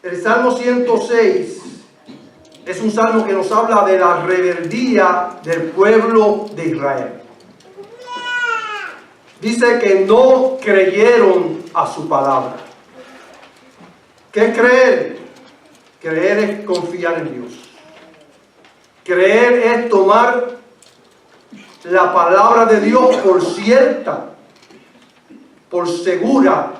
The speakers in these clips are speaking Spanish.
El Salmo 106 es un salmo que nos habla de la rebeldía del pueblo de Israel. Dice que no creyeron a su palabra. ¿Qué es creer? Creer es confiar en Dios. Creer es tomar la palabra de Dios por cierta, por segura,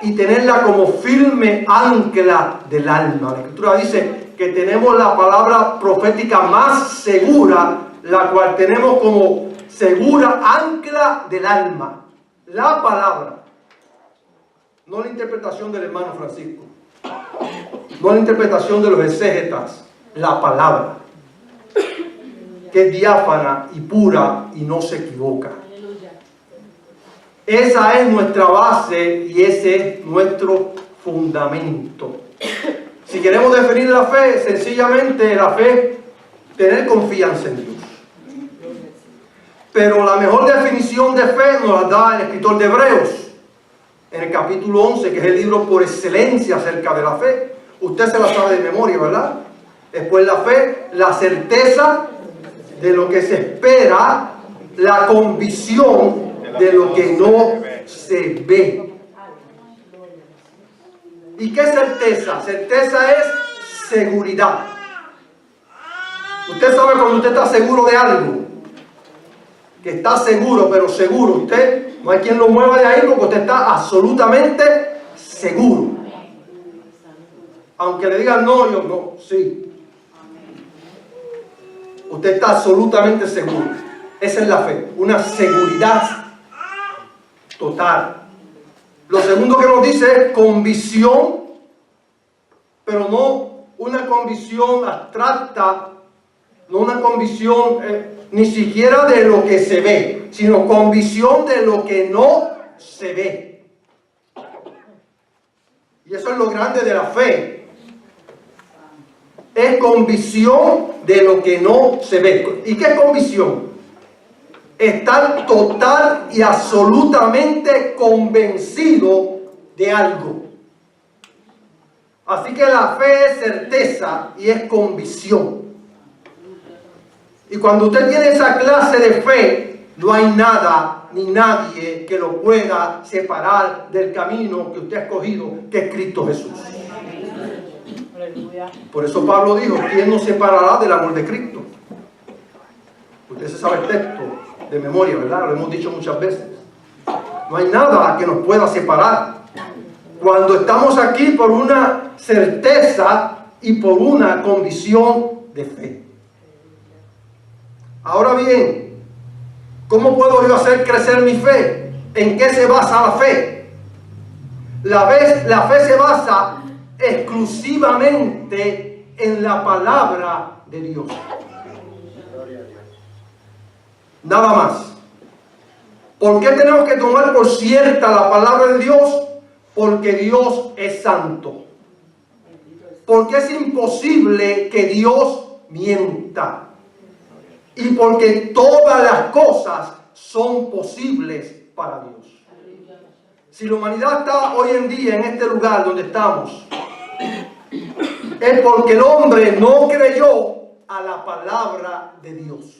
y tenerla como firme ancla del alma. La Escritura dice que tenemos la palabra profética más segura, la cual tenemos como segura ancla del alma. La palabra, no la interpretación del hermano Francisco, no la interpretación de los exégetas, la palabra, que es diáfana y pura y no se equivoca. Esa es nuestra base y ese es nuestro fundamento. Si queremos definir la fe, sencillamente la fe, tener confianza en Dios. Pero la mejor definición de fe nos la da el escritor de Hebreos, en el capítulo 11, que es el libro por excelencia acerca de la fe. Usted se la sabe de memoria, ¿verdad? Después la fe, la certeza de lo que se espera, la convicción de lo que no se ve. ¿Y qué certeza? Certeza es seguridad. Usted sabe cuando usted está seguro de algo, que está seguro, pero seguro. Usted, no hay quien lo mueva de ahí porque usted está absolutamente seguro. Aunque le digan no, yo no, sí. Usted está absolutamente seguro. Esa es la fe, una seguridad total. Lo segundo que nos dice es convicción, pero no una convicción abstracta, no una convicción ni siquiera de lo que se ve, sino convicción de lo que no se ve. Y eso es lo grande de la fe. Es convicción de lo que no se ve. ¿Y qué es convicción? Estar total y absolutamente convencido de algo. Así que la fe es certeza y es convicción. Y cuando usted tiene esa clase de fe, no hay nada ni nadie que lo pueda separar del camino que usted ha escogido, que es Cristo Jesús. Por eso Pablo dijo, ¿quién nos separará del amor de Cristo? Usted se sabe el texto de memoria, ¿verdad? Lo hemos dicho muchas veces. No hay nada que nos pueda separar. Cuando estamos aquí por una certeza y por una convicción de fe. Ahora bien, ¿cómo puedo yo hacer crecer mi fe? ¿En qué se basa la fe? La fe se basa exclusivamente en la palabra de Dios. Nada más. ¿Por qué tenemos que tomar por cierta la palabra de Dios? Porque Dios es santo. Porque es imposible que Dios mienta. Y porque todas las cosas son posibles para Dios. Si la humanidad está hoy en día en este lugar donde estamos, es porque el hombre no creyó a la palabra de Dios.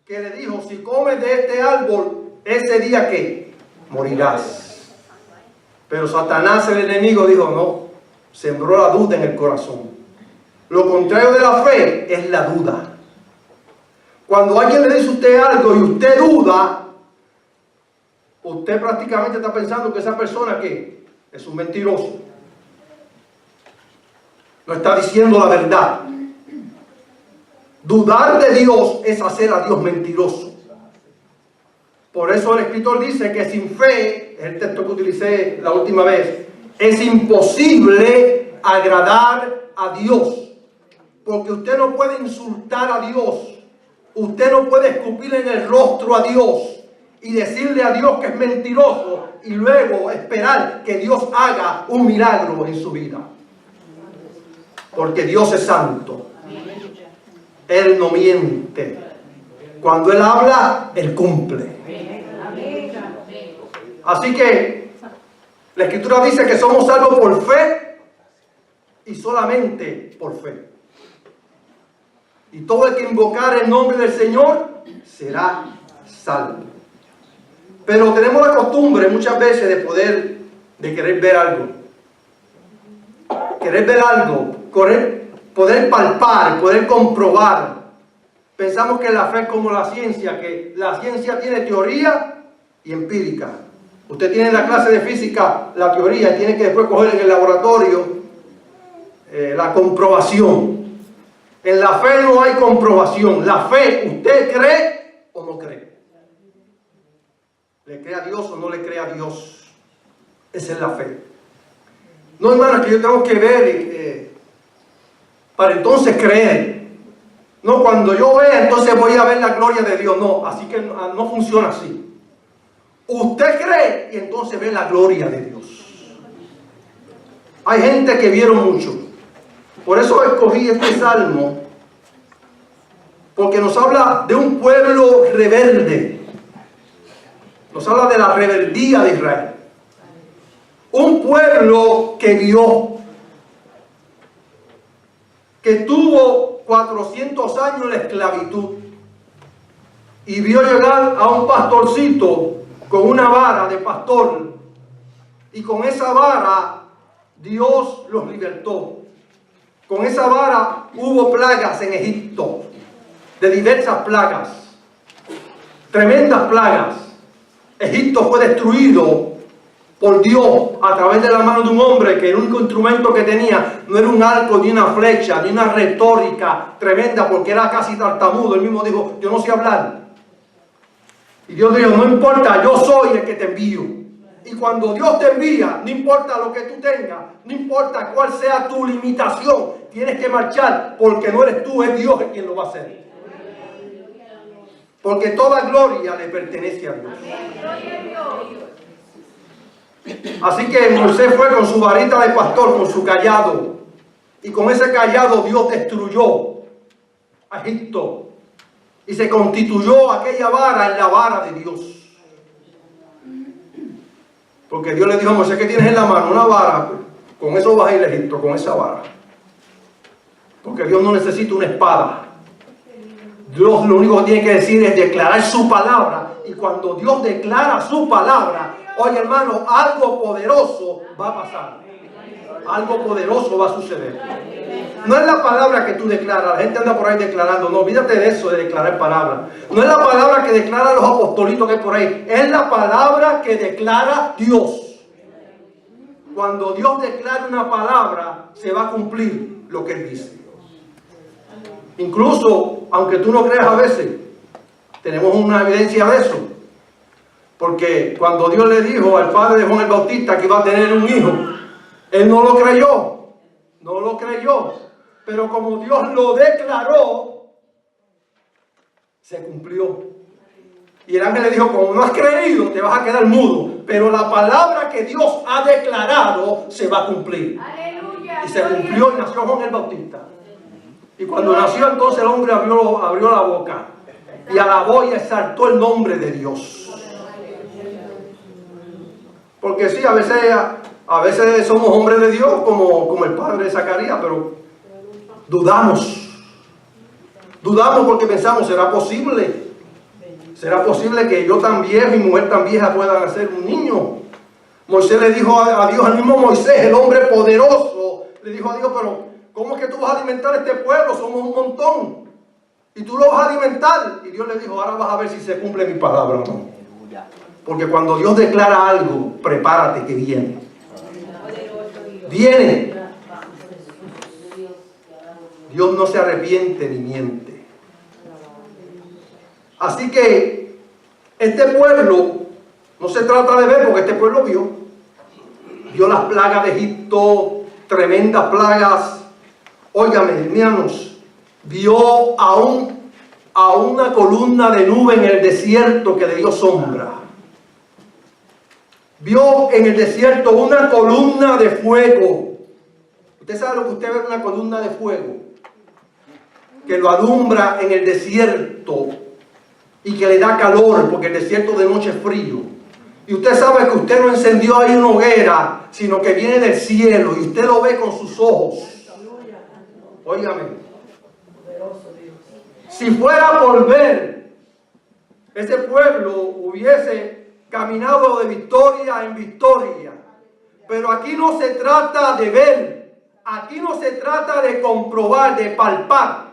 Que le dijo, si comes de este árbol, ese día ¿qué? Morirás. Pero Satanás, el enemigo, dijo, no, sembró la duda en el corazón. Lo contrario de la fe es la duda. Cuando alguien le dice a usted algo y usted duda, usted prácticamente está pensando que esa persona ¿qué? Es un mentiroso. No está diciendo la verdad. Dudar de Dios es hacer a Dios mentiroso. Por eso el escritor dice que sin fe, es el texto que utilicé la última vez, es imposible agradar a Dios. Porque usted no puede insultar a Dios. Usted no puede escupir en el rostro a Dios y decirle a Dios que es mentiroso y luego esperar que Dios haga un milagro en su vida. Porque Dios es santo. Él no miente. Cuando Él habla, Él cumple. Así que la Escritura dice que somos salvos por fe y solamente por fe. Y todo el que invocar el nombre del Señor será salvo. Pero tenemos la costumbre muchas veces de querer ver algo. Querer ver algo, poder palpar, poder comprobar. Pensamos que la fe es como la ciencia, que la ciencia tiene teoría y empírica. Usted tiene en la clase de física la teoría y tiene que después coger en el laboratorio la comprobación. En la fe no hay comprobación. La fe, ¿usted cree o no cree? ¿Le cree a Dios o no le cree a Dios? Esa es la fe. No, hermano, que yo tengo que ver para entonces creer. No, cuando yo vea, entonces voy a ver la gloria de Dios. No, así que no funciona así. Usted cree y entonces ve la gloria de Dios. Hay gente que vieron mucho. Por eso escogí este salmo, porque nos habla de un pueblo rebelde. Nos habla de la rebeldía de Israel. Un pueblo que vio, que tuvo 400 años de esclavitud y vio llegar a un pastorcito con una vara de pastor, y con esa vara Dios los libertó. Con esa vara hubo plagas en Egipto, de diversas plagas, tremendas plagas. Egipto fue destruido por Dios a través de la mano de un hombre que el único instrumento que tenía no era un arco, ni una flecha, ni una retórica tremenda, porque era casi tartamudo. Él mismo dijo: yo no sé hablar. Y Dios dijo: no importa, yo soy el que te envío. Y cuando Dios te envía, no importa lo que tú tengas, no importa cuál sea tu limitación, tienes que marchar, porque no eres tú, es Dios quien lo va a hacer. Porque toda gloria le pertenece a Dios. Así que Moisés fue con su varita de pastor, con su cayado, y con ese cayado Dios destruyó a Egipto, y se constituyó aquella vara en la vara de Dios. Porque Dios le dijo a Moisés: ¿qué tienes en la mano? Una vara. Con eso vas a ir a Egipto, con esa vara. Porque Dios no necesita una espada. Dios lo único que tiene que decir es declarar su palabra. Y cuando Dios declara su palabra, oye, hermano, algo poderoso va a pasar. Algo poderoso va a suceder. No es la palabra que tú declaras. La gente anda por ahí declarando. No, olvídate de eso, de declarar palabra. No es la palabra que declaran los apostolitos que hay por ahí. Es la palabra que declara Dios. Cuando Dios declara una palabra, se va a cumplir lo que Él dice. Incluso, aunque tú no creas a veces, tenemos una evidencia de eso. Porque cuando Dios le dijo al padre de Juan el Bautista que iba a tener un hijo, él no lo creyó. No lo creyó. Pero como Dios lo declaró, se cumplió. Y el ángel le dijo: como no has creído, te vas a quedar mudo. Pero la palabra que Dios ha declarado se va a cumplir. Aleluya, y se cumplió y nació Juan el Bautista. Y cuando nació, entonces el hombre abrió la boca y alabó y exaltó el nombre de Dios. Porque sí, a veces somos hombres de Dios, como el padre de Zacarías, pero dudamos. Dudamos porque pensamos: ¿será posible? ¿Será posible que yo tan viejo y mujer tan vieja puedan hacer un niño? Moisés le dijo a Dios, al mismo Moisés, el hombre poderoso, le dijo a Dios: pero ¿cómo es que tú vas a alimentar a este pueblo? Somos un montón. Y tú lo vas a alimentar. Y Dios le dijo: ahora vas a ver si se cumple mi palabra o no. Porque cuando Dios declara algo, prepárate que viene. Viene. Dios no se arrepiente ni miente. Así que este pueblo no se trata de ver, porque este pueblo vio las plagas de Egipto, tremendas plagas. Óigame, hermanos, vio a una columna de nube en el desierto que le dio sombra. Vio en el desierto una columna de fuego. ¿Usted sabe lo que usted ve en una columna de fuego? Que lo alumbra en el desierto y que le da calor, porque el desierto de noche es frío. Y usted sabe que usted no encendió ahí una hoguera, sino que viene del cielo y usted lo ve con sus ojos. Óigame. Si fuera por ver, ese pueblo hubiese caminado de victoria en victoria. Pero aquí no se trata de ver, aquí no se trata de comprobar, de palpar.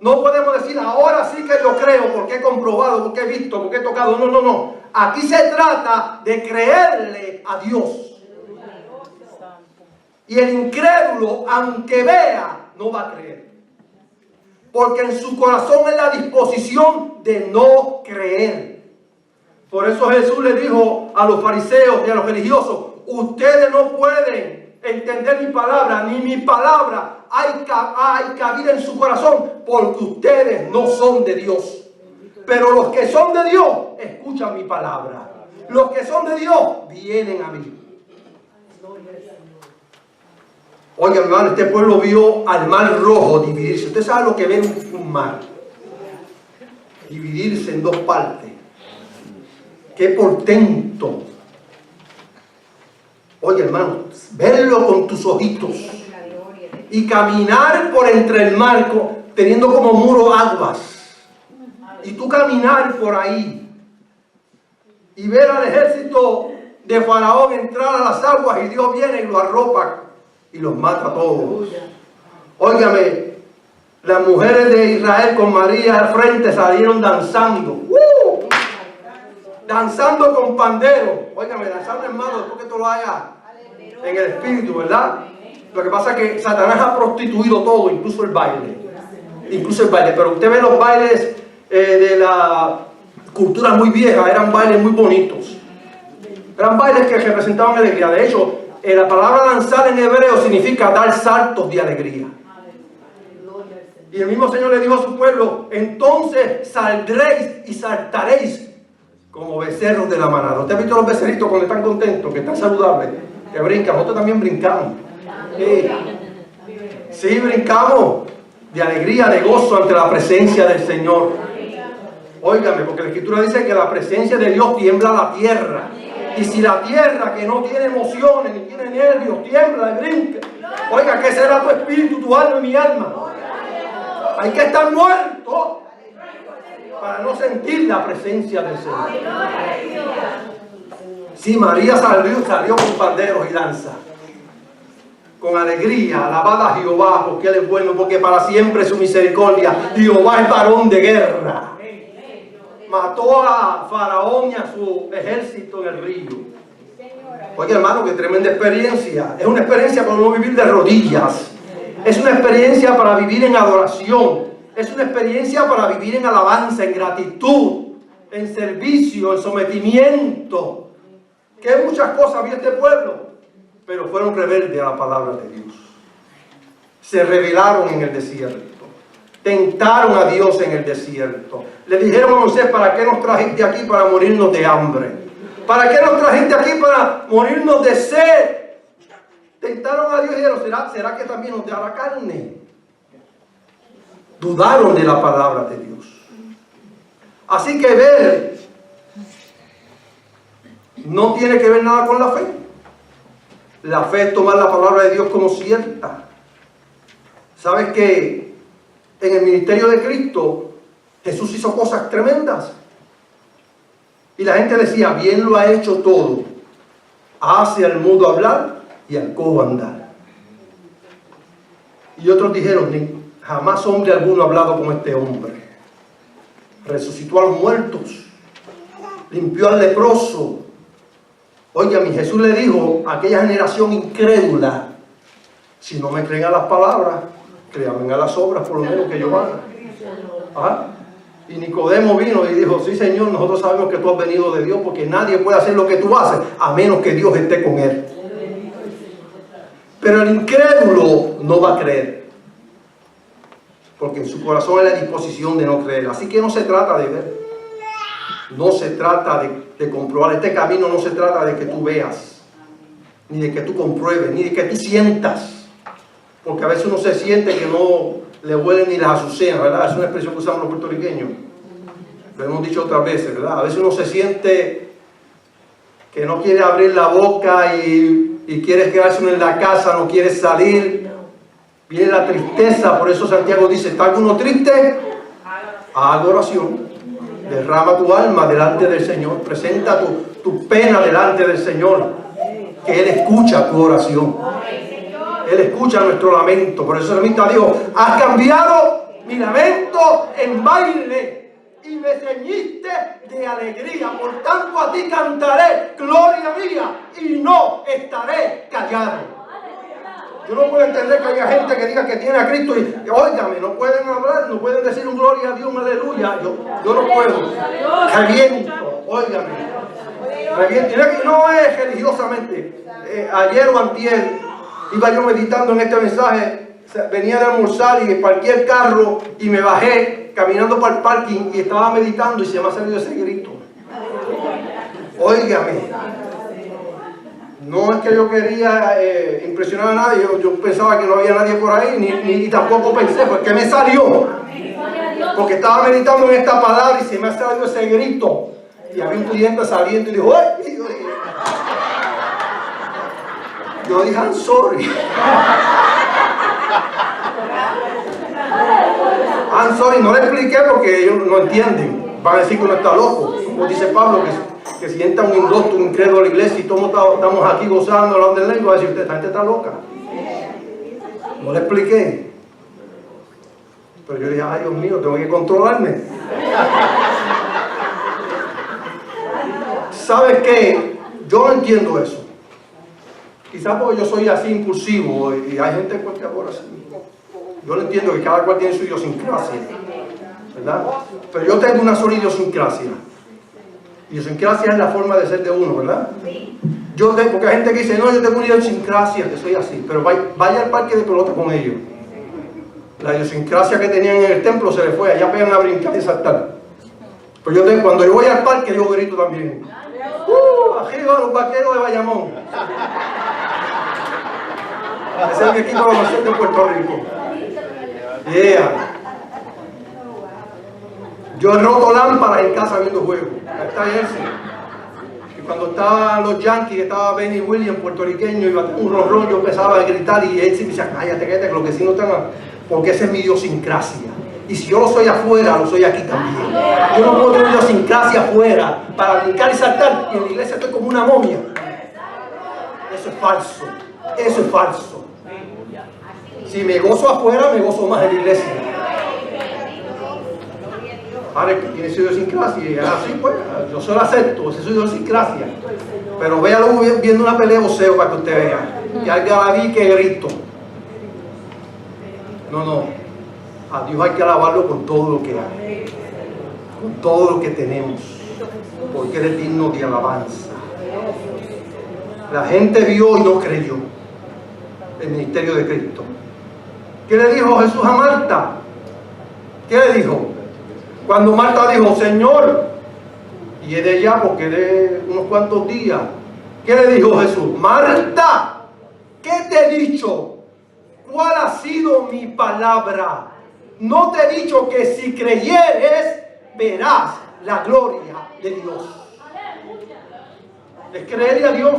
No podemos decir, ahora sí que yo creo, porque he comprobado, porque he visto, porque he tocado. No, no, no. Aquí se trata de creerle a Dios. Y el incrédulo, aunque vea, no va a creer. Porque en su corazón es la disposición de no creer. Por eso Jesús le dijo a los fariseos y a los religiosos, ustedes no pueden entender mi palabra, ni mi palabra hay cabida en su corazón, porque ustedes no son de Dios. Pero los que son de Dios, escuchan mi palabra. Los que son de Dios, vienen a mí. Oiga, hermano, este pueblo vio al mar rojo dividirse. Usted sabe lo que ve un mar. Dividirse en dos partes. Qué portento. Oye, hermano, verlo con tus ojitos y caminar por entre el mar teniendo como muro aguas, y tú caminar por ahí y ver al ejército de Faraón entrar a las aguas, y Dios viene y lo arropa y los mata a todos. Óigame, las mujeres de Israel con María al frente salieron danzando. Danzando con pandero. Óigame, danzando, hermano, después que tú lo hagas en el espíritu, ¿verdad? Lo que pasa es que Satanás ha prostituido todo, incluso el baile. Incluso el baile. Pero usted ve los bailes de la cultura muy vieja, eran bailes muy bonitos. Eran bailes que representaban alegría. De hecho, la palabra danzar en hebreo significa dar saltos de alegría. Y el mismo Señor le dijo a su pueblo, entonces saldréis y saltaréis como becerros de la manada. ¿Usted ha visto los becerritos cuando están contentos, que están saludables, que brincan? Nosotros también brincamos. Sí, brincamos de alegría, de gozo ante la presencia del Señor. Óigame, porque la Escritura dice que la presencia de Dios tiembla la tierra. Y si la tierra, que no tiene emociones ni tiene nervios, tiembla y brinca, oiga, ¿qué será tu espíritu, tu alma y mi alma? Hay que estar muerto para no sentir la presencia del Señor. Sí, María salió con panderos y danza, con alegría, alabada a Jehová, porque Él es bueno, porque para siempre su misericordia. Jehová es varón de guerra. Mató a Faraón y a su ejército en el río. Oye, hermano, qué tremenda experiencia. Es una experiencia para no vivir de rodillas. Es una experiencia para vivir en adoración. Es una experiencia para vivir en alabanza, en gratitud, en servicio, en sometimiento. Que muchas cosas vio este pueblo, pero fueron rebeldes a la palabra de Dios. Se rebelaron en el desierto. Tentaron a Dios en el desierto. Le dijeron a Moisés, ¿para qué nos trajiste aquí? Para morirnos de hambre. ¿Para qué nos trajiste aquí? Para morirnos de sed. Tentaron a Dios y dijeron, ¿será que también nos dará carne? Dudaron de la palabra de Dios. Así que ver no tiene que ver nada con la fe. La fe es tomar la palabra de Dios como cierta. ¿Sabes que en el ministerio de Cristo Jesús hizo cosas tremendas? Y la gente decía, bien lo ha hecho todo. Hace al mudo hablar y al cojo andar. Y otros dijeron, jamás hombre alguno ha hablado como este hombre. Resucitó a los muertos, limpió al leproso. Oiga, mi Jesús le dijo a aquella generación incrédula, si no me creen a las palabras, créanme a las obras, por lo menos que yo haga. ¿Ah? Y Nicodemo vino y dijo, sí Señor, nosotros sabemos que tú has venido de Dios, porque nadie puede hacer lo que tú haces, a menos que Dios esté con él. Pero el incrédulo no va a creer, porque en su corazón hay la disposición de no creer. Así que no se trata de ver, no se trata de comprobar. Este camino no se trata de que tú veas, ni de que tú compruebes, ni de que tú sientas, porque a veces uno se siente que no le huelen ni las azucenas, ¿verdad? Es una expresión que usamos los puertorriqueños, lo hemos dicho otras veces, ¿verdad? A veces uno se siente que no quiere abrir la boca y quiere quedarse uno en la casa, no quiere salir. viene la tristeza. Por eso Santiago dice, ¿está alguno triste? Haga oración. Derrama tu alma delante del Señor. Presenta tu pena delante del Señor. Que Él escucha tu oración. Él escucha nuestro lamento. Por eso el salmista dijo, has cambiado mi lamento en baile y me ceñiste de alegría. Por tanto a ti cantaré, gloria mía, y no estaré callado. Yo no puedo entender que haya gente que diga que tiene a Cristo y óigame, no pueden hablar, no pueden decir un gloria a Dios, un aleluya. Yo no puedo. Reviento, óigame. Reviento. No es religiosamente. Ayer o antier iba yo meditando en este mensaje. Venía de almorzar y parqué el carro y me bajé caminando para el parking y estaba meditando y se me ha salido ese grito. Óigame. No es que yo quería impresionar a nadie, yo pensaba que no había nadie por ahí, ni tampoco pensé, fue que me salió. Porque estaba meditando en esta palabra y se me ha salido ese grito. Y había un cliente saliendo y dijo, ¡ay! Yo dije, I'm sorry. I'm sorry, no le expliqué porque ellos no entienden. Van a decir que uno está loco. Como dice Pablo, que si entra un indocto, un incrédulo a la iglesia y todos estamos aquí gozando, hablando de lengua, va a decir, esta gente está loca. No le expliqué. Pero yo dije, ay Dios mío, tengo que controlarme. ¿Sabes qué? Yo no entiendo eso. Quizás porque yo soy así impulsivo y hay gente que ahora así. Yo no entiendo que cada cual tiene su idiosincrasia, ¿verdad? Pero yo tengo una sola idiosincrasia. Idiosincrasia es la forma de ser de uno, ¿verdad? Porque hay gente que dice, no, yo tengo una idiosincrasia, que soy así, pero vaya al parque de pelota con ellos. La idiosincrasia que tenían en el templo se les fue, allá pegan a brincar y saltar. Pues cuando yo voy al parque, yo grito también. Arriba los vaqueros de Bayamón. Ese es el equipo de baloncesto de Puerto Rico. Yeah. Yo he roto lámparas en casa viendo juegos. Ahí está Jersey. Y cuando estaban los Yankees, estaba Benny Williams, puertorriqueño, y un ronrón, yo empezaba a gritar y él se me decía, cállate, que los vecinos están. Porque esa es mi idiosincrasia. Y si yo lo soy afuera, lo soy aquí también. Yo no puedo tener idiosincrasia afuera para brincar y saltar. Y en la iglesia estoy como una momia. Eso es falso. Eso es falso. Si me gozo afuera, me gozo más en la iglesia. Ahora que tiene su idiosincrasia, y así pues, yo solo acepto, esa es su idiosincrasia. Pero véalo viendo una pelea de boxeo para que usted vea. Y hay David que grito. No. A Dios hay que alabarlo con todo lo que hay, con todo lo que tenemos, porque Él es digno de alabanza. La gente vio y no creyó el ministerio de Cristo. ¿Qué le dijo Jesús a Marta? ¿Qué le dijo? Cuando Marta dijo, Señor, y es de allá porque de unos cuantos días, ¿qué le dijo Jesús? Marta, ¿qué te he dicho? ¿Cuál ha sido mi palabra? No te he dicho que si creyeres, verás la gloria de Dios. Es creerle a Dios.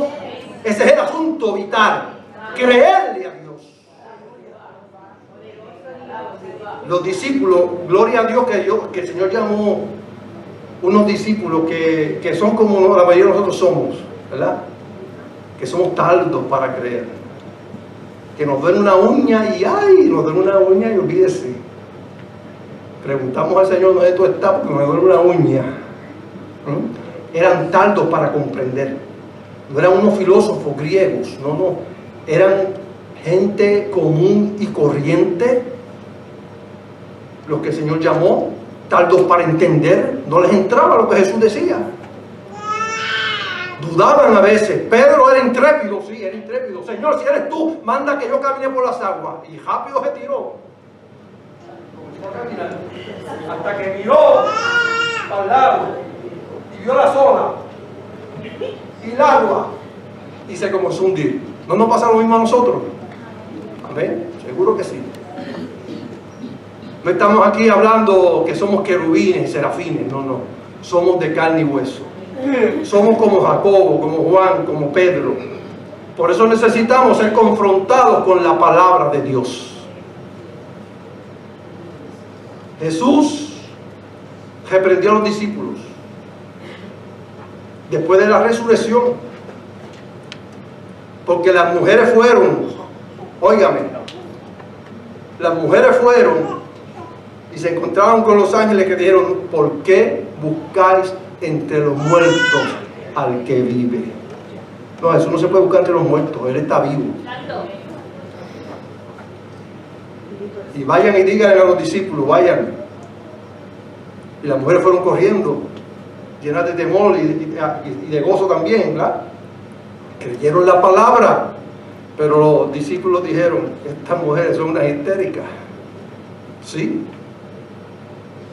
Ese es el asunto vital. Creerle a Dios. Los discípulos, gloria a Dios que el Señor llamó unos discípulos que son como la mayoría de nosotros somos, ¿verdad? Que somos tardos para creer. Que nos duele una uña y ¡ay! Nos duele una uña y olvídese. Preguntamos al Señor, ¿dónde tú estás? Porque me duele una uña. Eran tardos para comprender. No eran unos filósofos griegos, no. Eran gente común y corriente, los que el Señor llamó, tardos para entender. No les entraba lo que Jesús decía. Dudaban a veces. Pedro era intrépido, sí, era intrépido. Señor, si eres tú, manda que yo camine por las aguas. Y rápido se tiró. Hasta que miró para el lado y vio la sola y el agua y se comenzó a hundir. ¿No nos pasa lo mismo a nosotros? Amén, seguro que sí. No estamos aquí hablando que somos querubines y serafines, no. Somos de carne y hueso. Somos como Jacobo, como Juan, como Pedro. Por eso necesitamos ser confrontados con la palabra de Dios. Jesús reprendió a los discípulos después de la resurrección, porque las mujeres fueron, óigame, las mujeres fueron y se encontraron con los ángeles que dijeron: ¿por qué buscáis entre los muertos al que vive? No, Jesús no se puede buscar entre los muertos, Él está vivo. Y vayan y díganle a los discípulos, vayan. Y las mujeres fueron corriendo, llenas de temor y de gozo también, ¿verdad? Creyeron la palabra, pero los discípulos dijeron: estas mujeres son unas histéricas. ¿Sí?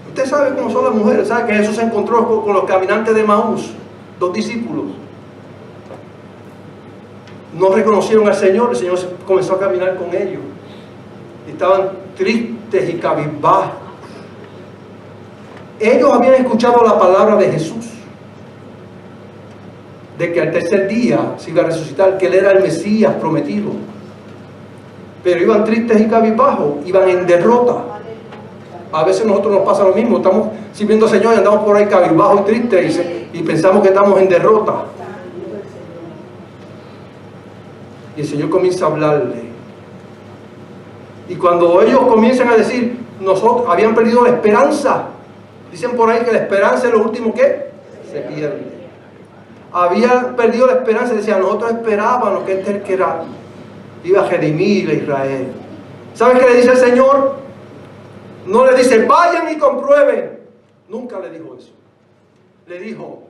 Usted sabe cómo son las mujeres, sabe que Jesús se encontró con los caminantes de Maús, dos discípulos. No reconocieron al Señor, el Señor comenzó a caminar con ellos. Estaban tristes y cabizbajos. Ellos habían escuchado la palabra de Jesús, de que al tercer día se iba a resucitar, que Él era el Mesías prometido. Pero iban tristes y cabizbajos, iban en derrota. A veces a nosotros nos pasa lo mismo, estamos sirviendo al Señor y andamos por ahí cabizbajos y tristes y pensamos que estamos en derrota. Y el Señor comienza a hablarle. Y cuando ellos comienzan a decir, nosotros habían perdido la esperanza. Dicen por ahí que la esperanza es lo último que se pierde. Habían perdido la esperanza, decían, nosotros esperábamos que este que era, iba a redimir a Israel. ¿Sabes qué le dice el Señor? No le dice, vayan y comprueben. Nunca le dijo eso. Le dijo,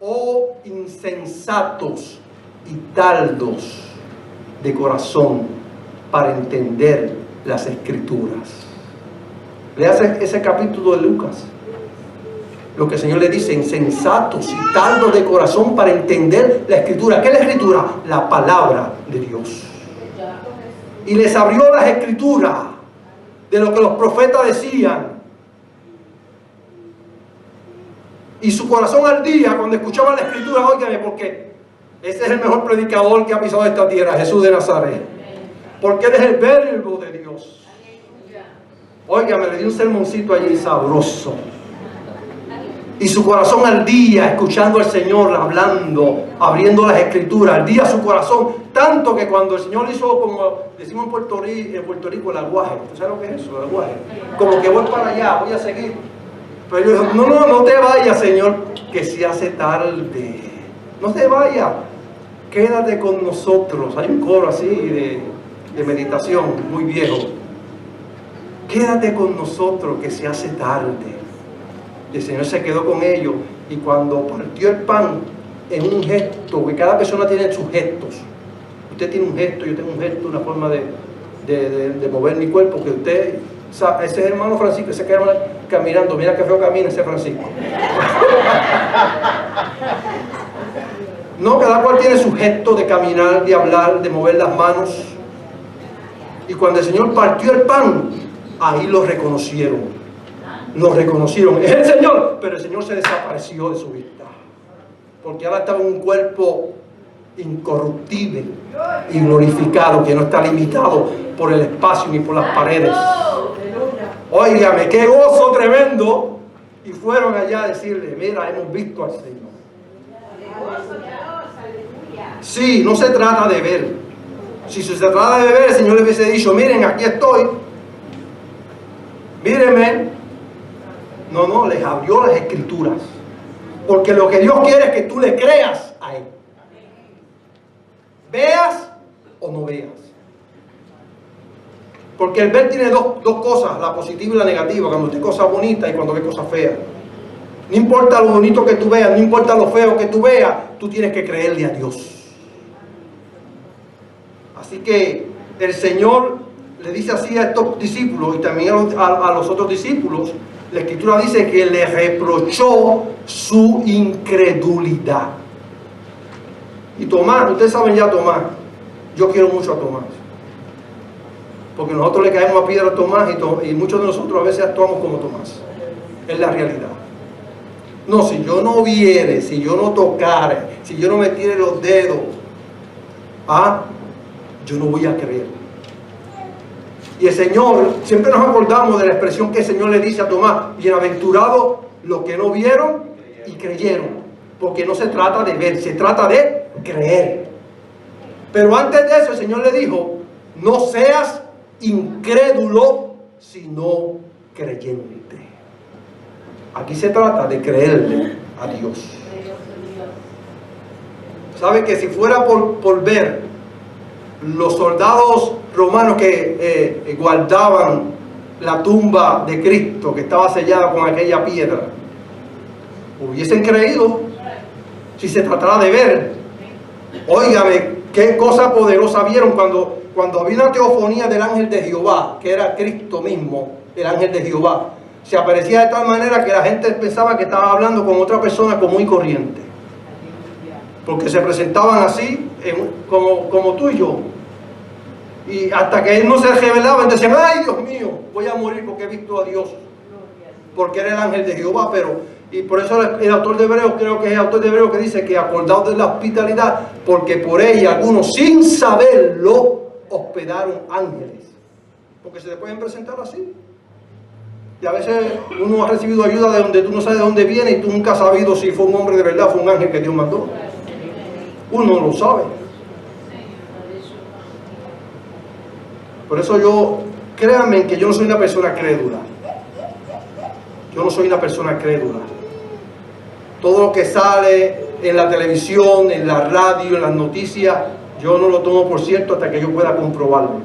oh insensatos y tardos de corazón para entender las Escrituras. Leas ese capítulo de Lucas. Lo que el Señor le dice, insensatos y tardos de corazón para entender la Escritura. ¿Qué es la Escritura? La palabra de Dios. Y les abrió las Escrituras de lo que los profetas decían. Y su corazón ardía cuando escuchaban la Escritura. Óigame, porque ese es el mejor predicador que ha pisado esta tierra, Jesús de Nazaret. Porque Él es el verbo de Dios. Óigame, le di un sermoncito allí sabroso. Y su corazón ardía escuchando al Señor hablando, abriendo las Escrituras. Ardía su corazón tanto que cuando el Señor hizo, como decimos en Puerto Rico, el aguaje. ¿Tú sabes lo que es eso? El aguaje. Como que voy para allá, voy a seguir. Pero yo digo, no te vayas, Señor, que se hace tarde. No te vayas. Quédate con nosotros. Hay un coro así de meditación muy viejo. Quédate con nosotros que se hace tarde. El Señor se quedó con ellos y cuando partió el pan en un gesto, que cada persona tiene sus gestos. Usted tiene un gesto, yo tengo un gesto, una forma de mover mi cuerpo, que usted, ese es el hermano Francisco, ese que caminando, mira que feo camina ese Francisco. No, cada cual tiene su gesto de caminar, de hablar, de mover las manos. Y cuando el Señor partió el pan, ahí lo reconocieron. Lo reconocieron. Es el Señor, pero el Señor se desapareció de su vista. Porque ahora estaba en un cuerpo incorruptible y glorificado, que no está limitado por el espacio ni por las paredes. Óigame, qué gozo tremendo. Y fueron allá a decirle, mira, hemos visto al Señor. Sí, no se trata de ver. Si se trata de ver, el Señor le hubiese dicho, miren, aquí estoy. Mírenme. No, les abrió las Escrituras. Porque lo que Dios quiere es que tú le creas a Él. Veas o no veas. Porque el ver tiene dos cosas, la positiva y la negativa. Cuando ve cosas bonitas y cuando ve cosas feas. No importa lo bonito que tú veas, no importa lo feo que tú veas, tú tienes que creerle a Dios. Así que el Señor le dice así a estos discípulos y también a los otros discípulos. La Escritura dice que le reprochó su incredulidad. Y Tomás, ustedes saben ya a Tomás. Yo quiero mucho a Tomás. Porque nosotros le caemos a piedra a Tomás y muchos de nosotros a veces actuamos como Tomás. Es la realidad. No, si yo no viere, si yo no tocare, si yo no me tire los dedos, yo no voy a creer. Y el Señor, siempre nos acordamos de la expresión que el Señor le dice a Tomás: bienaventurados los que no vieron y creyeron. Porque no se trata de ver, se trata de creer. Pero antes de eso el Señor le dijo: no seas incrédulo, sino creyente. Aquí se trata de creerle a Dios. ¿Sabe que si fuera por ver los soldados romanos que guardaban la tumba de Cristo, que estaba sellada con aquella piedra, hubiesen creído si se tratara de ver? Óigame, qué cosa poderosa vieron cuando había una teofonía del ángel de Jehová, que era Cristo mismo, el ángel de Jehová. Se aparecía de tal manera que la gente pensaba que estaba hablando con otra persona común y corriente, porque se presentaban así como tú y yo. Y hasta que él no se revelaba, decían: ay, Dios mío, voy a morir porque he visto a Dios, porque era el ángel de Jehová. Y por eso el autor de Hebreos, creo que es el autor de Hebreos, que dice que acordaos de la hospitalidad, porque por ella algunos sin saberlo hospedaron ángeles. Porque se te pueden presentar así. Y a veces uno ha recibido ayuda de donde tú no sabes de dónde viene, y tú nunca has sabido si fue un hombre de verdad, fue un ángel que Dios mandó. Uno no lo sabe. Por eso créanme que yo no soy una persona crédula. Yo no soy una persona crédula. Todo lo que sale en la televisión, en la radio, en las noticias, yo no lo tomo por cierto hasta que yo pueda comprobarlo.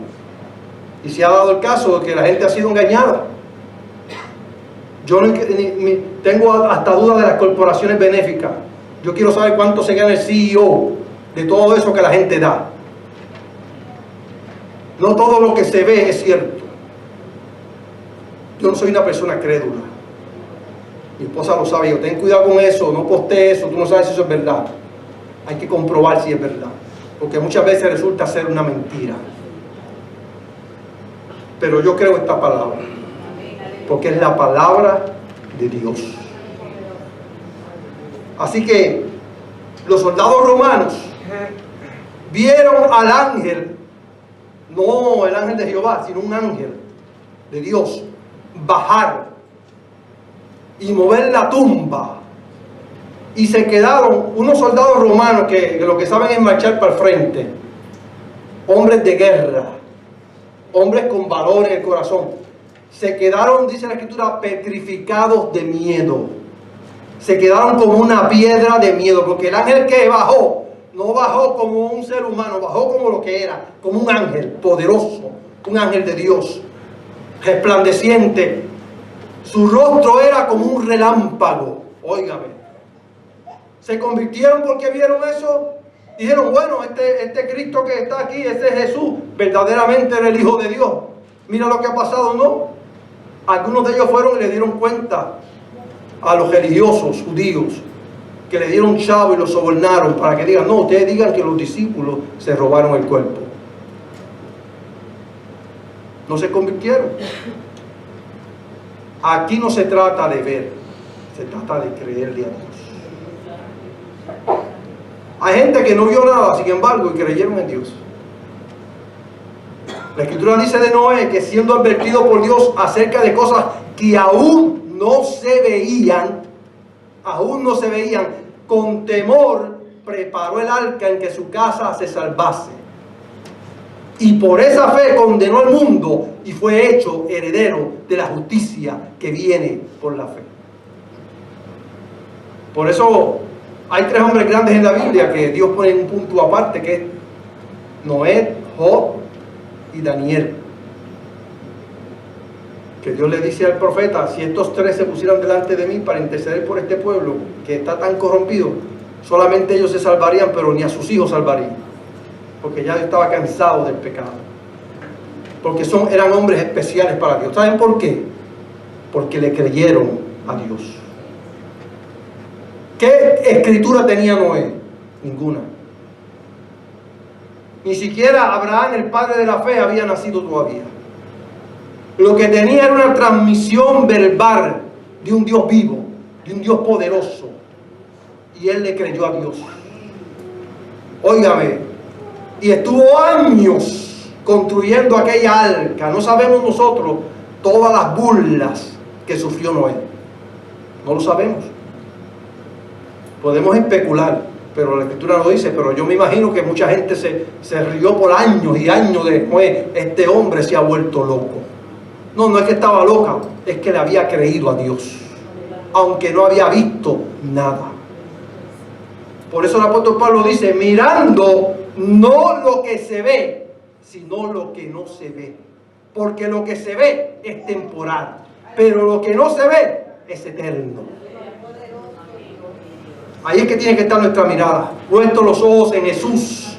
Y se ha dado el caso de que la gente ha sido engañada. Yo tengo hasta dudas de las corporaciones benéficas. Yo quiero saber cuánto se gana el CEO de todo eso que la gente da. No todo lo que se ve es cierto. Yo no soy una persona crédula. Mi esposa lo sabe. Yo, ten cuidado con eso, no postees eso, tú no sabes si eso es verdad. Hay que comprobar si es verdad, porque muchas veces resulta ser una mentira. Pero yo creo esta palabra, porque es la palabra de Dios. Así que los soldados romanos vieron al ángel, no el ángel de Jehová, sino un ángel de Dios, bajar y mover la tumba. Y se quedaron unos soldados romanos que lo que saben es marchar para el frente, hombres de guerra, hombres con valor en el corazón. Se quedaron, dice la Escritura, petrificados de miedo. Se quedaron como una piedra de miedo, porque el ángel que bajó, no bajó como un ser humano, bajó como lo que era, como un ángel poderoso, un ángel de Dios, resplandeciente. Su rostro era como un relámpago. Óigame. Se convirtieron porque vieron eso. Dijeron: bueno, este Cristo que está aquí, ese Jesús, verdaderamente era el Hijo de Dios. Mira lo que ha pasado, ¿no? Algunos de ellos fueron y le dieron cuenta a los religiosos judíos, que le dieron chavo y los sobornaron para que digan: no, ustedes digan que los discípulos se robaron el cuerpo. No se convirtieron. Aquí no se trata de ver, se trata de creerle a Dios. Hay gente que no vio nada, sin embargo, y creyeron en Dios. La Escritura dice de Noé que, siendo advertido por Dios acerca de cosas que aún no se veían, con temor preparó el arca en que su casa se salvase. Y por esa fe condenó al mundo y fue hecho heredero de la justicia que viene por la fe. Por eso hay tres hombres grandes en la Biblia que Dios pone en un punto aparte, que es Noé, Job y Daniel. Que Dios le dice al profeta: si estos tres se pusieran delante de mí para interceder por este pueblo que está tan corrompido, solamente ellos se salvarían, pero ni a sus hijos salvarían. Porque ya estaba cansado del pecado. Porque eran hombres especiales para Dios. ¿Saben por qué? Porque le creyeron a Dios. ¿Qué escritura tenía Noé? Ninguna. Ni siquiera Abraham, el padre de la fe, había nacido todavía. Lo que tenía era una transmisión verbal de un Dios vivo, de un Dios poderoso. Y él le creyó a Dios. Óigame. Y estuvo años construyendo aquella arca. No sabemos nosotros todas las burlas que sufrió Noé. No lo sabemos. Podemos especular, pero la Escritura lo dice. Pero yo me imagino que mucha gente se rió por años y años después. Este hombre se ha vuelto loco. No es que estaba loca, es que le había creído a Dios, aunque no había visto nada. Por eso el apóstol Pablo dice, mirando no lo que se ve, sino lo que no se ve. Porque lo que se ve es temporal, pero lo que no se ve es eterno. Ahí es que tiene que estar nuestra mirada, puestos los ojos en Jesús,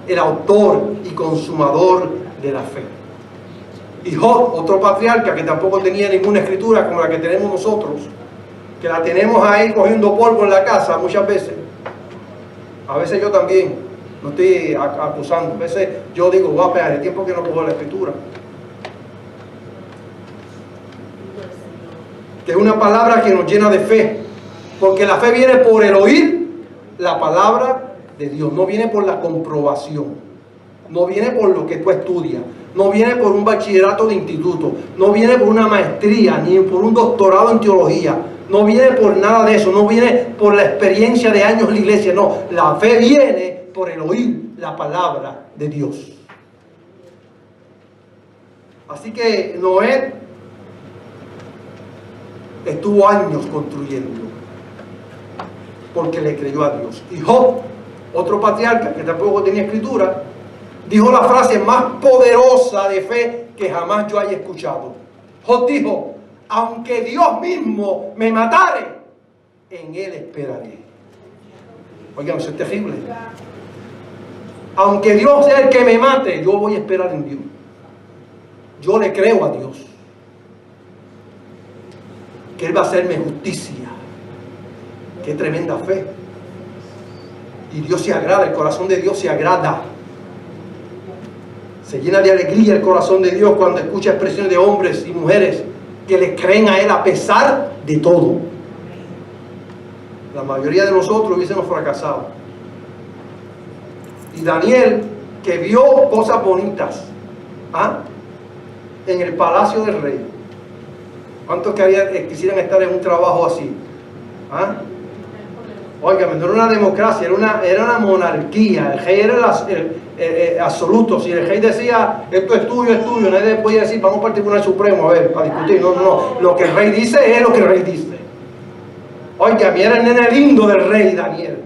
el autor y consumador de la fe. Y Job, otro patriarca que tampoco tenía ninguna escritura como la que tenemos nosotros, que la tenemos ahí cogiendo polvo en la casa muchas veces. A veces yo también, no estoy acusando, a veces yo digo, voy a pegar el tiempo que no cojo la escritura. Que es una palabra que nos llena de fe, porque la fe viene por el oír la palabra de Dios, no viene por la comprobación, no viene por lo que tú estudias, no viene por un bachillerato de instituto, no viene por una maestría, ni por un doctorado en teología, no viene por nada de eso, no viene por la experiencia de años en la iglesia, no, la fe viene por el oír la palabra de Dios. Así que Noé estuvo años construyendo, porque le creyó a Dios. Y Job, otro patriarca que tampoco tenía escritura, dijo la frase más poderosa de fe que jamás yo haya escuchado. Job dijo, aunque Dios mismo me matare, en Él esperaré. Oigan, eso es terrible. Aunque Dios sea el que me mate, yo voy a esperar en Dios. Yo le creo a Dios, que Él va a hacerme justicia. Qué tremenda fe. Y Dios se agrada, el corazón de Dios se agrada. Se llena de alegría el corazón de Dios cuando escucha expresiones de hombres y mujeres que le creen a Él a pesar de todo. La mayoría de nosotros hubiésemos fracasado. Y Daniel, que vio cosas bonitas en el palacio del rey. ¿Cuántos quisieran estar en un trabajo así? Óigame, no era una democracia, era una monarquía. El rey era absoluto. Si el rey decía, esto es tuyo, nadie podía decir, vamos para el Tribunal Supremo a discutir. No. Lo que el rey dice es lo que el rey dice. Óigame, era el nene lindo del rey Daniel,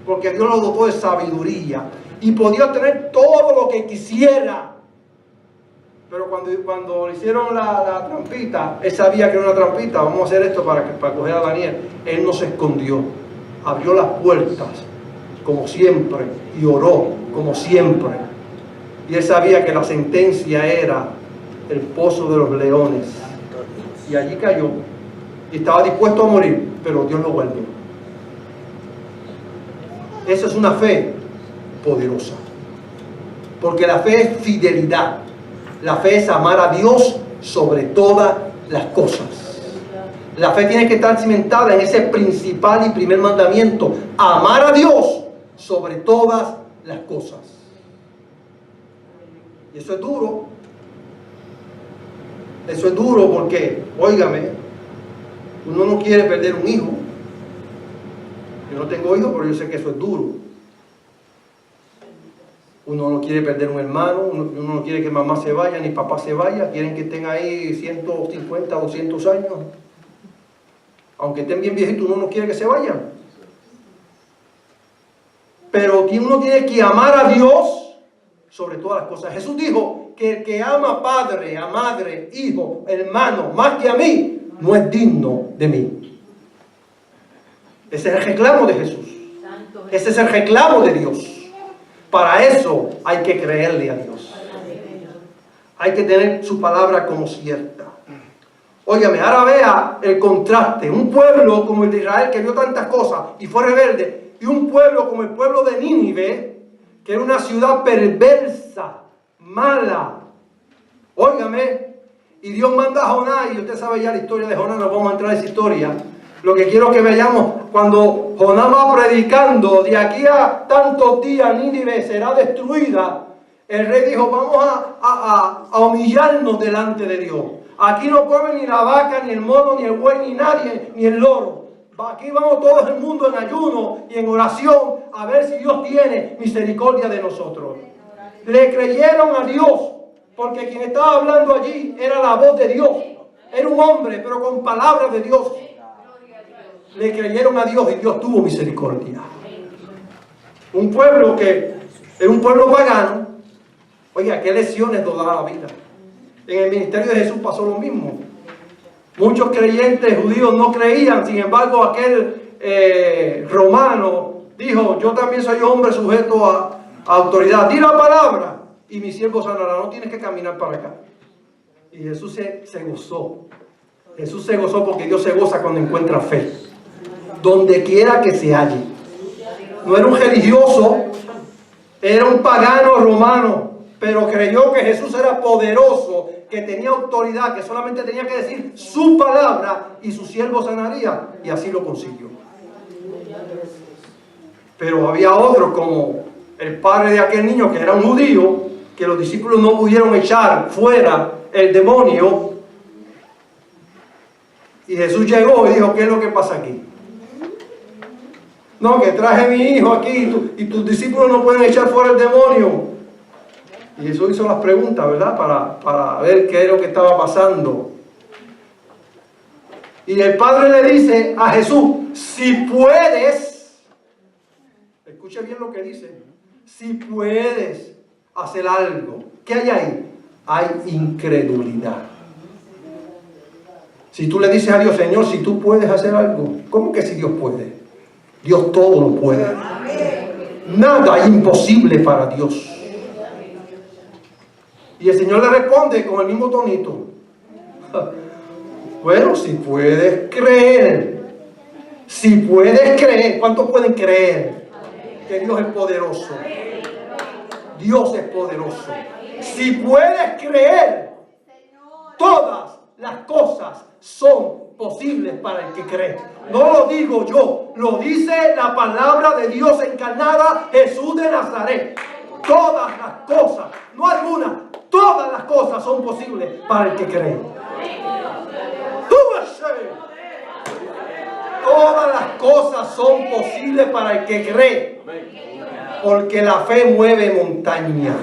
porque Dios lo dotó de sabiduría y podía tener todo lo que quisiera. Pero cuando le hicieron la trampita, él sabía que era una trampita. Vamos a hacer esto para coger a Daniel. Él no se escondió, abrió las puertas como siempre y oró como siempre. Y él sabía que la sentencia era el pozo de los leones. Y allí cayó. Y estaba dispuesto a morir, pero Dios lo guardó. Esa es una fe poderosa. Porque la fe es fidelidad. La fe es amar a Dios sobre todas las cosas. La fe tiene que estar cimentada en ese principal y primer mandamiento: amar a Dios sobre todas las cosas. Y eso es duro. Eso es duro porque, óigame, uno no quiere perder un hijo. Yo no tengo hijos, pero yo sé que eso es duro. Uno no quiere perder un hermano, uno no quiere que mamá se vaya ni papá se vaya, quieren que estén ahí 150, 200 años. Aunque estén bien viejitos, uno no quiere que se vayan. Pero uno tiene que amar a Dios sobre todas las cosas. Jesús dijo que el que ama a padre, a madre, hijo, hermano, más que a mí, no es digno de mí. Ese es el reclamo de Jesús. Ese es el reclamo de Dios. Para eso hay que creerle a Dios. Hay que tener su palabra como cierta. Óigame, ahora vea el contraste. Un pueblo como el de Israel, que vio tantas cosas y fue rebelde, y un pueblo como el pueblo de Nínive, que era una ciudad perversa, mala. Óigame, y Dios manda a Jonás, y usted sabe ya la historia de Jonás, no vamos a entrar en esa historia. Lo que quiero que veamos, cuando Jonás va predicando, de aquí a tantos días Nínive será destruida, El rey dijo, vamos a humillarnos delante de Dios. Aquí no come ni la vaca, ni el mono, ni el buey, ni nadie, ni el loro. Aquí vamos todo el mundo en ayuno y en oración a ver si Dios tiene misericordia de nosotros. Le creyeron a Dios, porque quien estaba hablando allí era la voz de Dios. Era un hombre, pero con palabras de Dios. Le creyeron a Dios y Dios tuvo misericordia. Un pueblo que era un pueblo pagano. Oiga, qué lecciones nos da la vida. En el ministerio de Jesús pasó lo mismo. Muchos creyentes judíos no creían, sin embargo aquel romano dijo, yo también soy hombre sujeto a autoridad. Di la palabra y mi siervo sanará, no tienes que caminar para acá. Y Jesús se gozó. Jesús se gozó porque Dios se goza cuando encuentra fe. Donde quiera que se halle. No era un religioso, era un pagano romano, pero creyó que Jesús era poderoso, que tenía autoridad, que solamente tenía que decir su palabra y su siervo sanaría, y así lo consiguió. Pero había otros, como el padre de aquel niño, que era un judío, que los discípulos no pudieron echar fuera el demonio, y Jesús llegó y dijo, ¿qué es lo que pasa aquí? No, que traje a mi hijo aquí y tus discípulos no pueden echar fuera el demonio. Y Jesús hizo las preguntas, ¿verdad? Para ver qué es lo que estaba pasando. Y el Padre le dice a Jesús, si puedes, escuche bien lo que dice, si puedes hacer algo. ¿Qué hay ahí? Hay incredulidad. Si tú le dices a Dios, Señor, si tú puedes hacer algo, ¿cómo que si Dios puede? Dios todo lo puede. Nada es imposible para Dios. Y el Señor le responde con el mismo tonito. Bueno, si puedes creer. Si puedes creer. ¿Cuántos pueden creer que Dios es poderoso? Dios es poderoso. Si puedes creer, todas las cosas son posibles para el que cree. No lo digo yo, lo dice la palabra de Dios encarnada, Jesús de Nazaret. Todas las cosas, no algunas, todas las cosas son posibles para el que cree. Todas las cosas son posibles para el que cree. Porque la fe mueve montañas.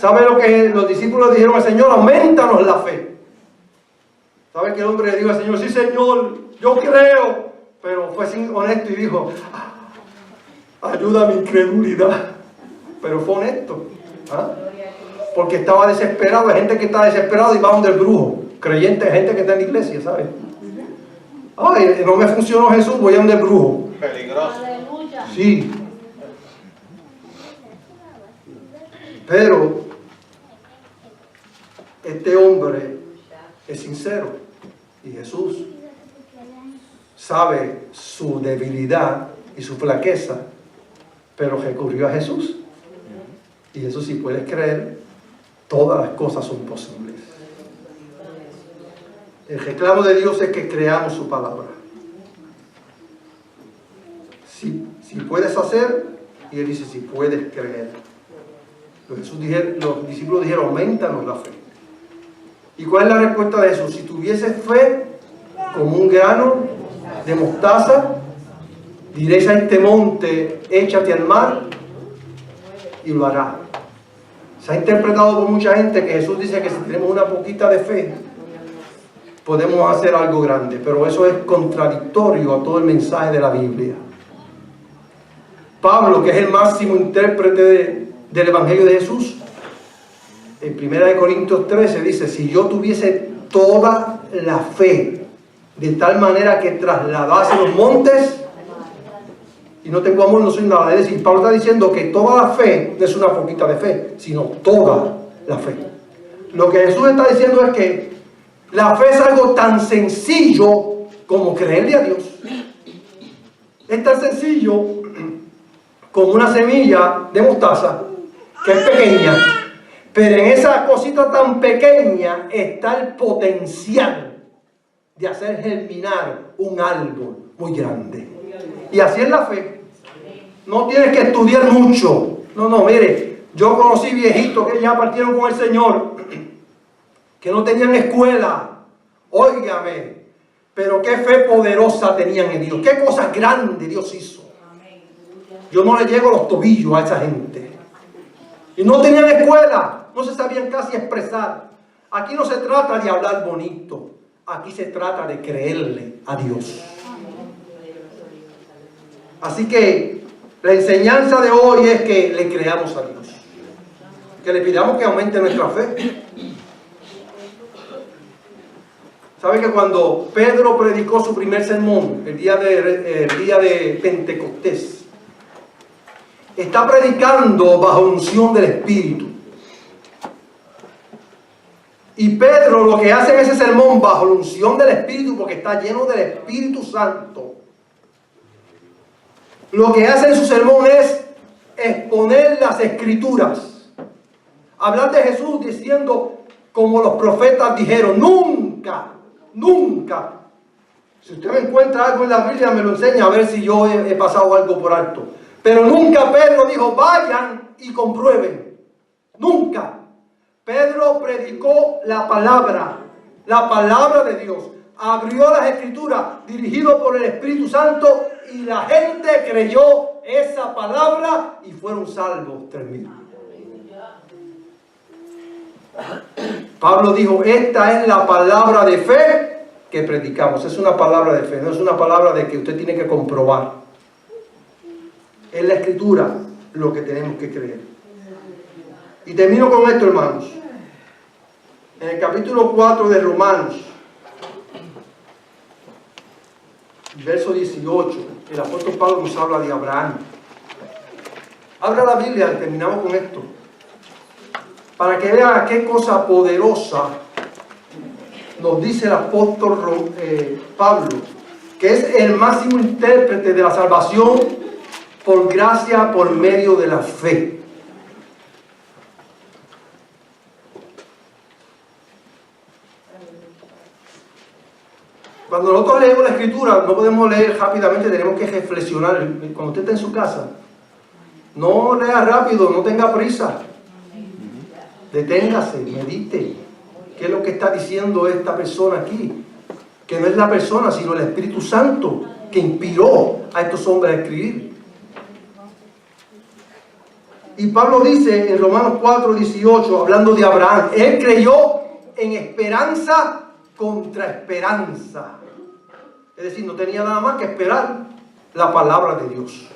¿Sabe lo que los discípulos dijeron al Señor? Aumentanos la fe. ¿Sabe que el hombre le dijo al Señor? Sí, Señor, yo creo. Pero fue honesto y dijo, ayuda a mi incredulidad. Pero fue honesto. ¿Ah? Porque estaba desesperado. Hay gente que está desesperada y va donde el brujo. Creyente, gente que está en la iglesia, ¿sabes? Ay, no me funcionó Jesús, voy a donde el brujo. Peligroso. Sí. Pero este hombre es sincero. Y Jesús sabe su debilidad y su flaqueza, pero recurrió a Jesús. Y Jesús, si puedes creer, todas las cosas son posibles. El reclamo de Dios es que creamos su palabra. Si puedes hacer, y Él dice, si puedes creer. Los discípulos dijeron, aumentanos la fe. ¿Y cuál es la respuesta de Jesús? Si tuvieses fe como un grano de mostaza, diréis a este monte, échate al mar, y lo hará. Se ha interpretado por mucha gente que Jesús dice que si tenemos una poquita de fe, podemos hacer algo grande, pero eso es contradictorio a todo el mensaje de la Biblia. Pablo, que es el máximo intérprete del Evangelio de Jesús, en 1 Corintios 13 dice, si yo tuviese toda la fe, de tal manera que trasladase los montes, y no tengo amor, no soy nada. Es decir, Pablo está diciendo que toda la fe no es una poquita de fe, sino toda la fe. Lo que Jesús está diciendo es que la fe es algo tan sencillo como creerle a Dios. Es tan sencillo como una semilla de mostaza, que es pequeña, pero en esa cosita tan pequeña está el potencial de hacer germinar un árbol muy grande. Y así es la fe. No tienes que estudiar mucho. No, mire, Yo conocí viejitos que ya partieron con el Señor, que no tenían escuela. Óigame, pero qué fe poderosa tenían en Dios. Qué cosas grandes Dios hizo. Yo no le llego a los tobillos a esa gente. Y no tenían escuela, no se sabían casi expresar. Aquí no se trata de hablar bonito, aquí se trata de creerle a Dios. Así que la enseñanza de hoy es que le creamos a Dios, que le pidamos que aumente nuestra fe. ¿Sabe que cuando Pedro predicó su primer sermón, el día de Pentecostés, está predicando bajo unción del Espíritu? Y Pedro lo que hace en ese sermón bajo la unción del Espíritu, porque está lleno del Espíritu Santo, lo que hace en su sermón es exponer las Escrituras, hablar de Jesús diciendo, como los profetas dijeron, nunca. Si usted me encuentra algo en la Biblia, me lo enseña a ver si yo he pasado algo por alto. Pero nunca Pedro dijo, vayan y comprueben. Nunca. Pedro predicó la palabra de Dios. Abrió las Escrituras, dirigido por el Espíritu Santo, y la gente creyó esa palabra y fueron salvos 3,000. Pablo dijo, esta es la palabra de fe que predicamos. Es una palabra de fe, no es una palabra de que usted tiene que comprobar. Es la Escritura lo que tenemos que creer. Y termino con esto, hermanos. En el capítulo 4 de Romanos, verso 18, el apóstol Pablo nos habla de Abraham. Abra la Biblia y terminamos con esto, para que vean qué cosa poderosa nos dice el apóstol Pablo, que es el máximo intérprete de la salvación por gracia, por medio de la fe. Cuando nosotros leemos la Escritura, no podemos leer rápidamente, tenemos que reflexionar. Cuando usted está en su casa, no lea rápido, no tenga prisa. Deténgase, medite. ¿Qué es lo que está diciendo esta persona aquí? Que no es la persona, sino el Espíritu Santo que inspiró a estos hombres a escribir. Y Pablo dice en Romanos 4:18, hablando de Abraham, él creyó en esperanza contra esperanza. Es decir, no tenía nada más que esperar la palabra de Dios.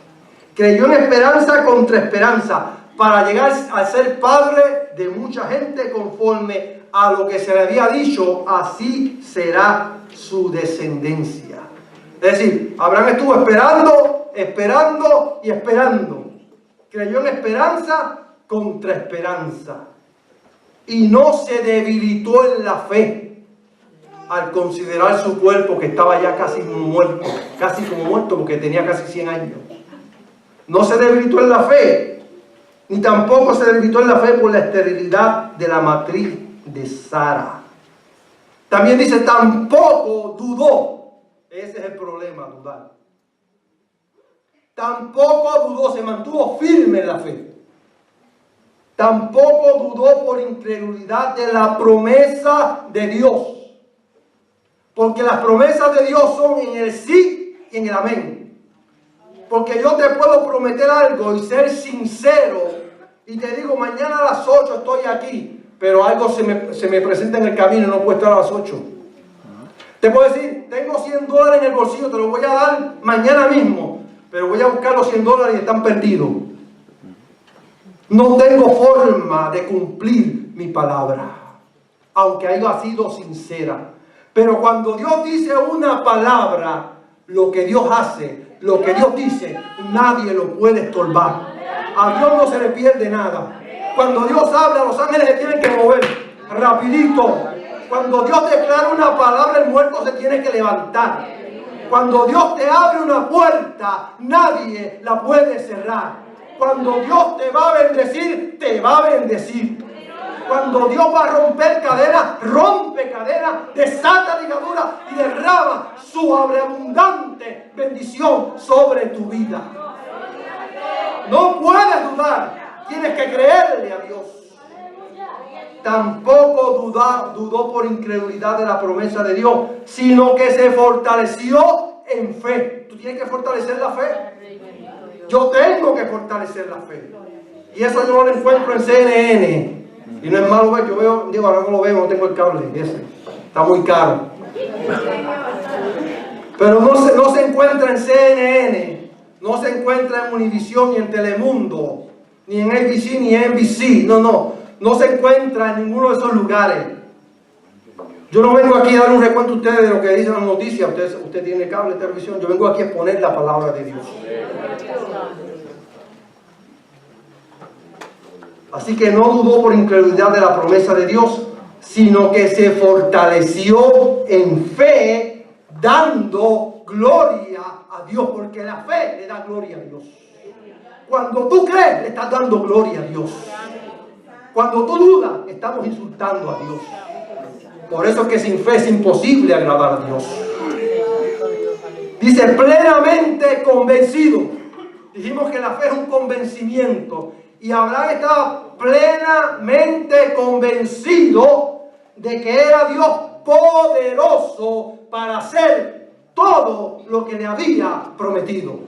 Creyó en esperanza contra esperanza, para llegar a ser padre de mucha gente, conforme a lo que se le había dicho, así será su descendencia. Es decir, Abraham estuvo esperando y esperando. Creyó en esperanza contra esperanza. Y no se debilitó en la fe al considerar su cuerpo, que estaba ya casi muerto, casi como muerto, porque tenía casi 100 años. No se debilitó en la fe, ni tampoco se debilitó en la fe por la esterilidad de la matriz de Sara. También dice, tampoco dudó. Ese es el problema, dudar. Tampoco dudó, se mantuvo firme en la fe. Tampoco dudó por incredulidad de la promesa de Dios. Porque las promesas de Dios son en el sí y en el amén. Porque yo te puedo prometer algo y ser sincero y te digo, mañana a las 8 estoy aquí, pero algo se me presenta en el camino y no puedo estar a las 8. Te puedo decir, tengo $100 en el bolsillo, te lo voy a dar mañana mismo, pero voy a buscar los $100 y están perdidos. No tengo forma de cumplir mi palabra, aunque haya sido sincera. Pero cuando Dios dice una palabra, lo que Dios hace, lo que Dios dice, nadie lo puede estorbar. A Dios no se le pierde nada. Cuando Dios habla, los ángeles se tienen que mover rapidito. Cuando Dios declara una palabra, el muerto se tiene que levantar. Cuando Dios te abre una puerta, nadie la puede cerrar. Cuando Dios te va a bendecir, te va a bendecir. Cuando Dios va a romper cadenas, rompe cadenas, desata ligaduras y derrama su sobreabundante bendición sobre tu vida. No puedes dudar. Tienes que creerle a Dios. Tampoco dudó por incredulidad de la promesa de Dios, sino que se fortaleció en fe. Tú tienes que fortalecer la fe. Yo tengo que fortalecer la fe. Y eso yo no lo encuentro en CNN. Y no es malo ver, yo veo, digo, ahora no lo veo, no tengo el cable, ese está muy caro. Pero no se encuentra en CNN, no se encuentra en Univision, ni en Telemundo, ni en ABC, ni en NBC. No se encuentra en ninguno de esos lugares. Yo no vengo aquí a dar un recuento a ustedes de lo que dicen las noticias. Usted tiene cable de televisión. Yo vengo aquí a exponer la palabra de Dios. Así que no dudó por incredulidad de la promesa de Dios, sino que se fortaleció en fe, dando gloria a Dios, porque la fe le da gloria a Dios. Cuando tú crees, le estás dando gloria a Dios. Cuando tú dudas, estamos insultando a Dios. Por eso es que sin fe es imposible agradar a Dios. Dice, plenamente convencido. Dijimos que la fe es un convencimiento. Y Abraham estaba plenamente convencido de que era Dios poderoso para hacer todo lo que le había prometido.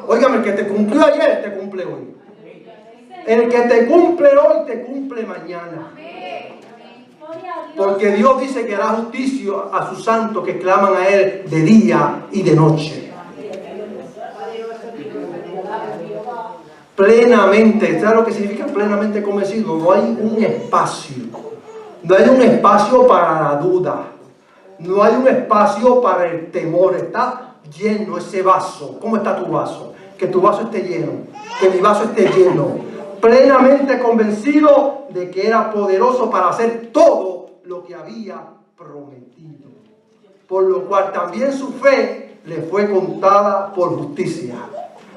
Óigame, el que te cumplió ayer, te cumple hoy. El que te cumple hoy, te cumple mañana. Porque Dios dice que hará justicia a sus santos que claman a Él de día y de noche. Plenamente, ¿sabes lo que significa plenamente convencido? No hay un espacio. No hay un espacio para la duda. No hay un espacio para el temor. Está lleno ese vaso. ¿Cómo está tu vaso? Que tu vaso esté lleno. Que mi vaso esté lleno. Plenamente convencido de que era poderoso para hacer todo lo que había prometido. Por lo cual también su fe le fue contada por justicia.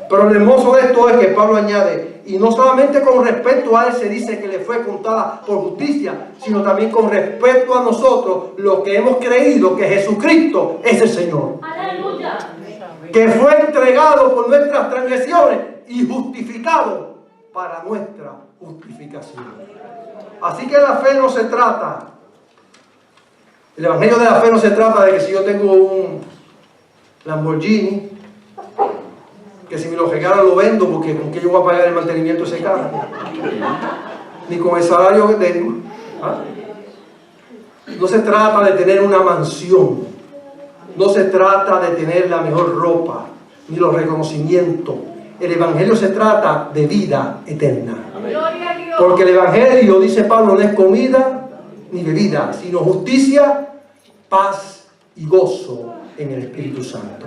Pero lo hermoso de esto es que Pablo añade, y no solamente con respecto a él se dice que le fue contada por justicia, sino también con respecto a nosotros, los que hemos creído que Jesucristo es el Señor. ¡Aleluya! Que fue entregado por nuestras transgresiones y justificado para nuestra justificación. Así que la fe no se trata, el evangelio de la fe no se trata de que si yo tengo un Lamborghini, que si me lo regalan lo vendo, porque con qué yo voy a pagar el mantenimiento de ese carro, ni con el salario que tengo. No se trata de tener una mansión, no se trata de tener la mejor ropa, ni los reconocimientos. El evangelio se trata de vida eterna. Porque el evangelio, dice Pablo, no es comida ni bebida, sino justicia, paz y gozo en el Espíritu Santo.